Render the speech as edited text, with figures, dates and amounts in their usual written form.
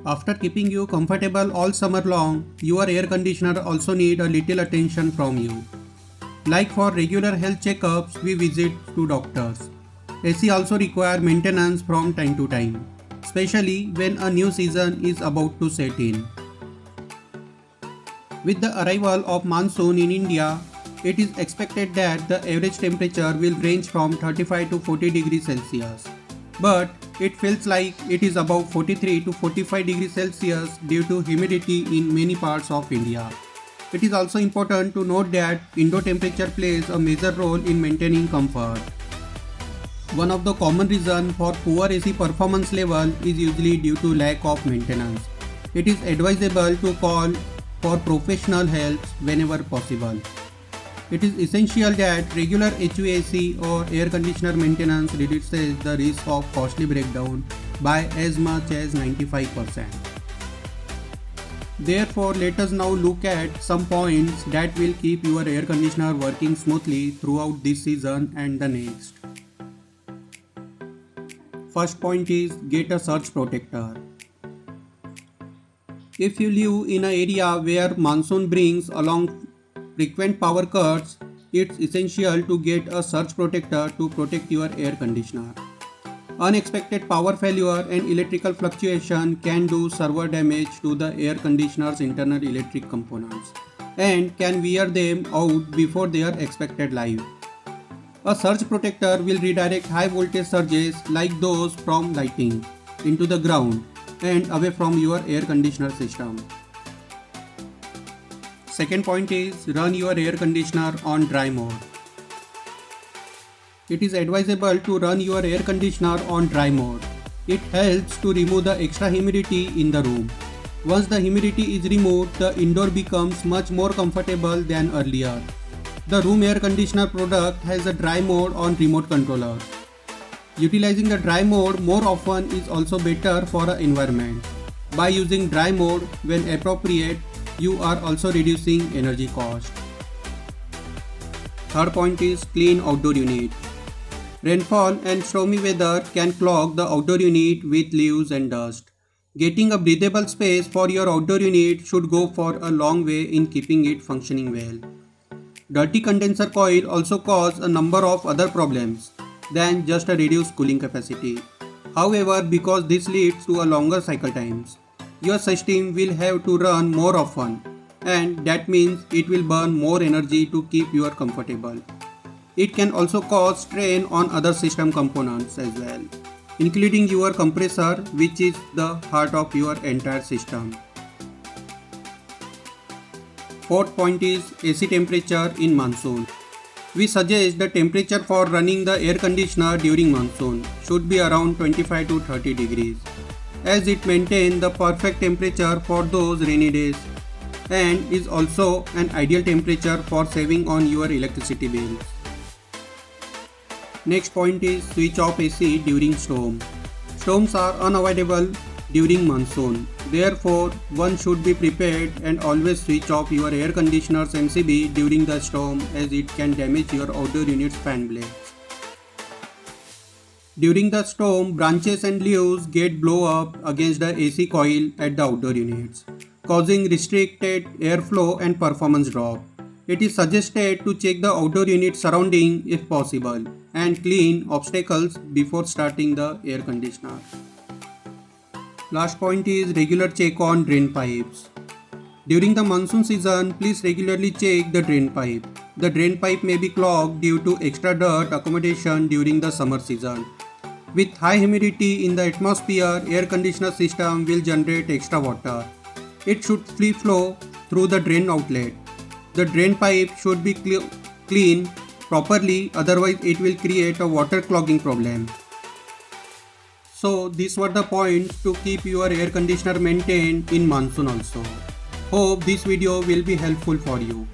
After keeping you comfortable all summer long, your air conditioner also need a little attention from you. Like for regular health checkups, we visit to doctors. AC also require maintenance from time to time, especially when a new season is about to set in. With the arrival of monsoon in India, it is expected that the average temperature will range from 35 to 40 degrees Celsius. But it feels like it is above 43 to 45 degrees Celsius due to humidity in many parts of India. It is also important to note that indoor temperature plays a major role in maintaining comfort. One of the common reasons for poor AC performance level is usually due to lack of maintenance. It is advisable to call for professional help whenever possible. It is essential that regular HVAC or air conditioner maintenance reduces the risk of costly breakdown by as much as 95%. Therefore, let us now look at some points that will keep your air conditioner working smoothly throughout this season and the next. First point is get a surge protector. If you live in an area where monsoon brings along frequent power cuts, it's essential to get a surge protector to protect your air conditioner. Unexpected power failure and electrical fluctuation can do severe damage to the air conditioner's internal electric components and can wear them out before their expected life. A surge protector will redirect high voltage surges like those from lighting into the ground and away from your air conditioner system. Second point is run your air conditioner on dry mode. It is advisable to run your air conditioner on dry mode. It helps to remove the extra humidity in the room. Once the humidity is removed, the indoor becomes much more comfortable than earlier. The room air conditioner product has a dry mode on remote controller. Utilizing the dry mode more often is also better for the environment. By using dry mode when appropriate, you are also reducing energy cost. Third point is clean outdoor unit. Rainfall and stormy weather can clog the outdoor unit with leaves and dust. Getting a breathable space for your outdoor unit should go for a long way in keeping it functioning well. Dirty condenser coil also cause a number of other problems than just a reduced cooling capacity. However, because this leads to a longer cycle times, your system will have to run more often, and that means it will burn more energy to keep you comfortable. It can also cause strain on other system components as well, including your compressor, which is the heart of your entire system. Fourth point is AC temperature in monsoon. We suggest the temperature for running the air conditioner during monsoon should be around 25 to 30 degrees, as it maintains the perfect temperature for those rainy days and is also an ideal temperature for saving on your electricity bills. Next point is switch off AC during storm. Storms are unavoidable during monsoon. Therefore, one should be prepared and always switch off your air conditioner's MCB during the storm, as it can damage your outdoor unit's fan blades. During the storm, branches and leaves get blown up against the AC coil at the outdoor units, causing restricted airflow and performance drop. It is suggested to check the outdoor unit surrounding if possible and clean obstacles before starting the air conditioner. Last point is regular check on drain pipes. During the monsoon season, please regularly check the drain pipe. The drain pipe may be clogged due to extra dirt accumulation during the summer season. With high humidity in the atmosphere, air conditioner system will generate extra water. It should free flow through the drain outlet. The drain pipe should be cleaned properly, otherwise it will create a water clogging problem. So these were the points to keep your air conditioner maintained in monsoon also. Hope this video will be helpful for you.